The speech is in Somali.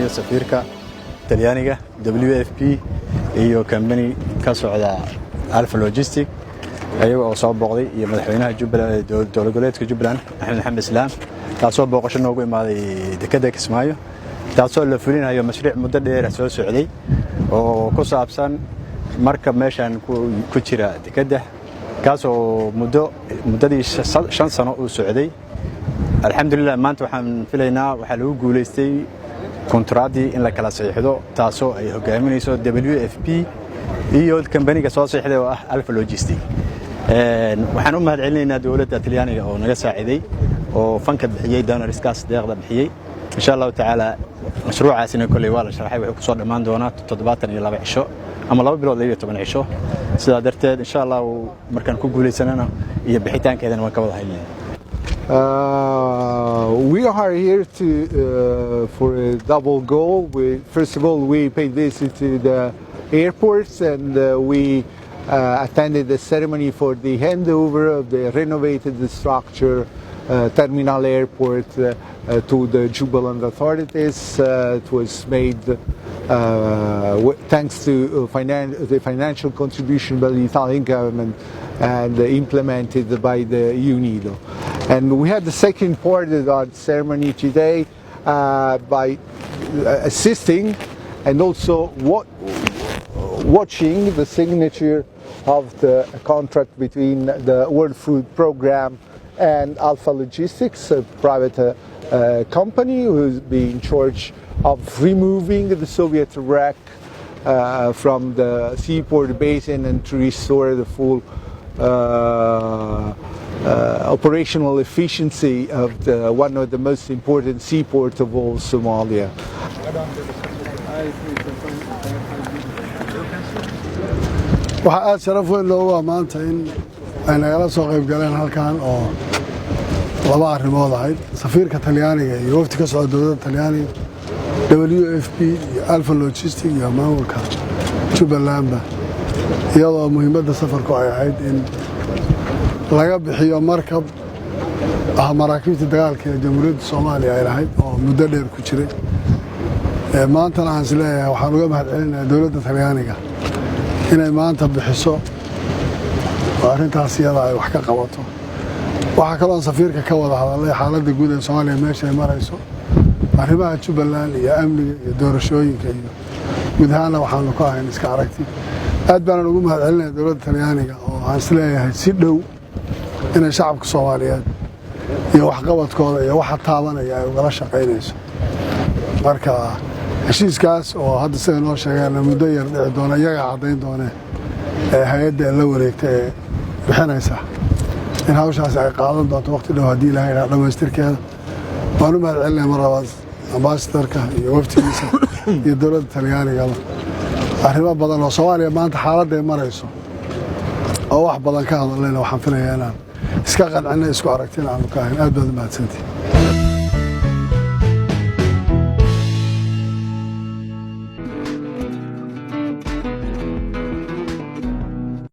Kismaayo safiirka Talyaaniga WFP iyo company ka socda Alpha Logistic ayaga oo soo booqday iyo madaxweynaha Jubbaland dowlad goboleedka Jubbaland Axmed Maxamed Islaam taasoo booqasho noogu imaaday dekedda Kismaayo taasoo la fulinayo mashruuc muddo dheer soo socday oo ku saabsan marka meeshan ku jira dekedda kaasoo muddadii 5 sano uu socday alxamdulillah maanta waxaan filaynaa waxa lagu guuleystay kontraadii in la kala saxiixdo taasoo ay hogaaminayso WFP iyo company-ga soo saxiixday oo ah Alpha Logistic waxaan u mahadcelinaynaa dawladda Talyaaniga oo naga saaciday oo fanka bixiyay donoriskaas deeqda bixiyay insha Allah taala mashruucaasina kulli waa la sharaxay wuxuu ku soo dhamaan doonaa 72 cisho ama 2 bilood iyo 10 cisho sidaa darteed insha Allah markaan ku guuleysanana iyo bixitaankeedana waan ka wada haynaa. We are here for a double goal. First of all, we paid visit to the airports and we attended the ceremony for the handover of the renovated structure, terminal airport, to the Jubaland authorities. It was made thanks to the financial contribution by the Italian government and implemented by the UNIDO. And we had the second part of our ceremony today by assisting and also watching the signature of the contract between the World Food Programme and Alpha Logistics, a private company who's been in charge of removing the Soviet wreck from the seaport basin and to restore the full operational efficiency of one of the most important seaports of all Somalia. waxaa aad sharaf weyn loogu maanta in ay nagala soo qayb galeen halkan oo laba arrimood ahayd safiirka Talyaaniga iyo wafdi ka socda dowladda Talyaaniga WFP iyo Alpha Logistic iyo maamulka Jubbaland iyadoo muhiimadda safarku ay ahayd in laga bixiyo markab maraakiibta dagaalka ee Jamhuuriyadda Soomaaliya ay lahayd oo muddo dheer ku jiray maanta aan isleeyahay waxaan uga mahadcelinayaa dowladda Talyaaniga inay maanta bixiso arrintaas iyada ay wax ka qabato waxa kale oo safiirka ka wada hadalay xaaladda guud ee Soomaaliya meesha ay marayso arrimaha Jubbaland iyo amniga iyo doorashooyinka iyo guud ahaan waxaanu ka ahayn iska aragti aad baan ugu mahadcelinayaa dowladda Talyaaniga oo aan isleeyahay si dhow inay shacabka Soomaaliyeed iyo wax qabadkooda iyo waxa taabanaya ay uga shaqeynayso marka heshiiskaas oo hadda sida noo sheegeen muddo yar dhici doona iyaga cadeyn doona hay'adda la wareegtay bixinaysa in hawshaas ay qaadan doonto waqti dhow hadii Ilaahay ila dhamaystirkeeda waan u mahadcelinayaa mar labaad ambassadorka iyo waftigiisa iyo dowladda Talyaaniga arrimo badan oo Soomaaliya maanta xaaladda ay marayso oo wax badan ka hadlayna waxaan filayaa inaan iska qancino isku aragtina aan ka ahayn aad baad mahadsantahay